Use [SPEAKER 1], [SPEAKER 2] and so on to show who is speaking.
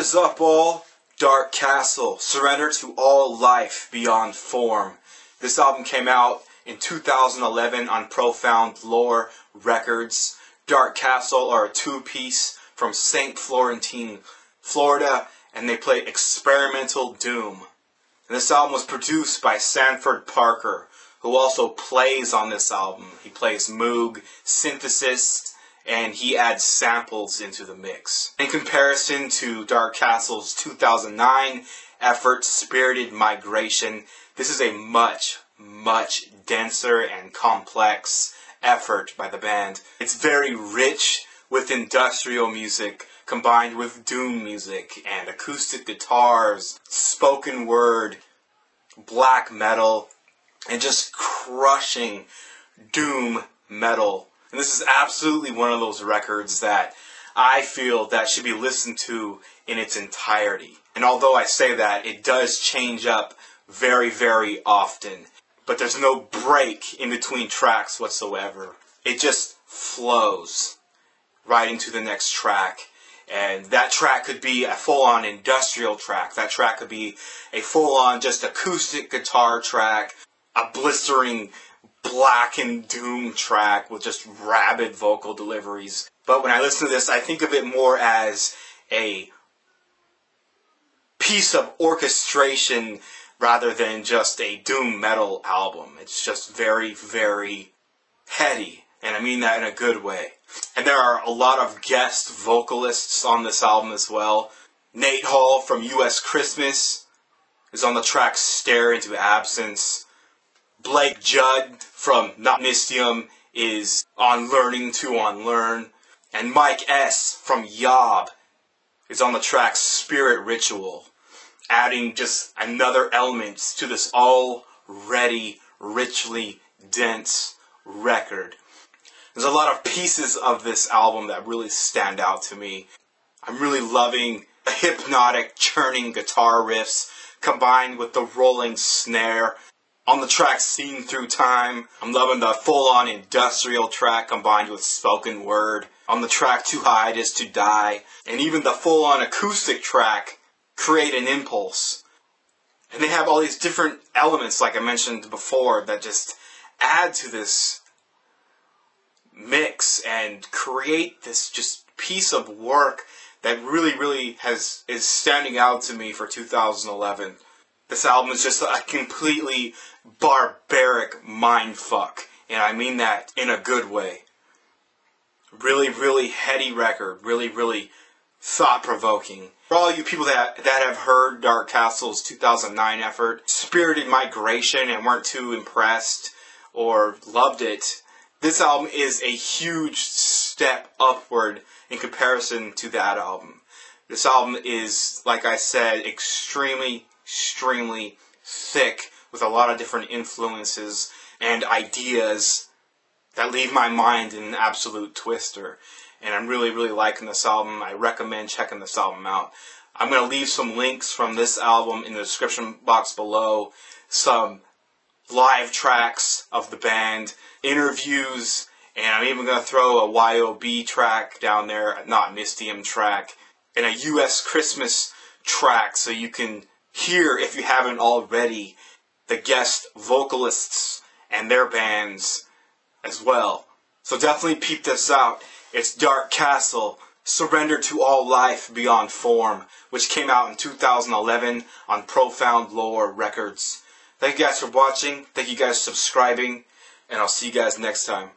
[SPEAKER 1] is up, all? Dark Castle, Surrender to All Life Beyond Form. This album came out in 2011 on Profound Lore Records. Dark Castle are a two-piece from St. Florentine, Florida, and they play experimental doom. And this album was produced by Sanford Parker, who also plays on this album. He plays Moog, synthesis, and he adds samples into the mix. In comparison to Dark Castle's 2009 effort, Spirited Migration, this is a much denser and complex effort by the band. It's very rich with industrial music combined with doom music and acoustic guitars, spoken word, black metal, and just crushing doom metal. And this is absolutely one of those records that I feel that should be listened to in its entirety. And although I say that, it does change up very often. But there's no break in between tracks whatsoever. It just flows right into the next track. And that track could be a full-on industrial track. That track could be a full-on just acoustic guitar track. A blistering black and doom track with just rabid vocal deliveries. But when I listen to this, I think of it more as a piece of orchestration rather than just a doom metal album. It's just very heady, and I mean that in a good way. And there are a lot of guest vocalists on this album as well. Nate Hall from U.S. Christmas is on the track Stare Into Absence. Blake Judd from Not Mistium is on Learning to Unlearn. And Mike S. from Yob is on the track Spirit Ritual, adding just another element to this already richly dense record. There's a lot of pieces of this album that really stand out to me. I'm really loving the hypnotic churning guitar riffs combined with the rolling snare. On the track Seen Through Time, I'm loving the full-on industrial track combined with spoken word. On the track Too High It Is to Die, and even the full-on acoustic track, Create an Impulse. And they have all these different elements, like I mentioned before, that just add to this mix and create this just piece of work that really is standing out to me for 2011. This album is just a completely barbaric mindfuck, and I mean that in a good way. Really heady record, really thought-provoking. For all you people that have heard Dark Castle's 2009 effort, Spirited Migration, and weren't too impressed or loved it, this album is a huge step upward in comparison to that album. This album is, like I said, extremely thick with a lot of different influences and ideas that leave my mind in an absolute twister. And I'm really liking this album. I recommend checking this album out. I'm going to leave some links from this album in the description box below. Some live tracks of the band, interviews, and I'm even going to throw a YOB track down there, a Not Mistium track, and a U.S. Christmas track so you can hear, if you haven't already, the guest vocalists and their bands as well. So definitely peep this out. It's Dark Castle, Surrender to All Life Beyond Form, which came out in 2011 on Profound Lore Records. Thank you guys for watching. Thank you guys for subscribing. And I'll see you guys next time.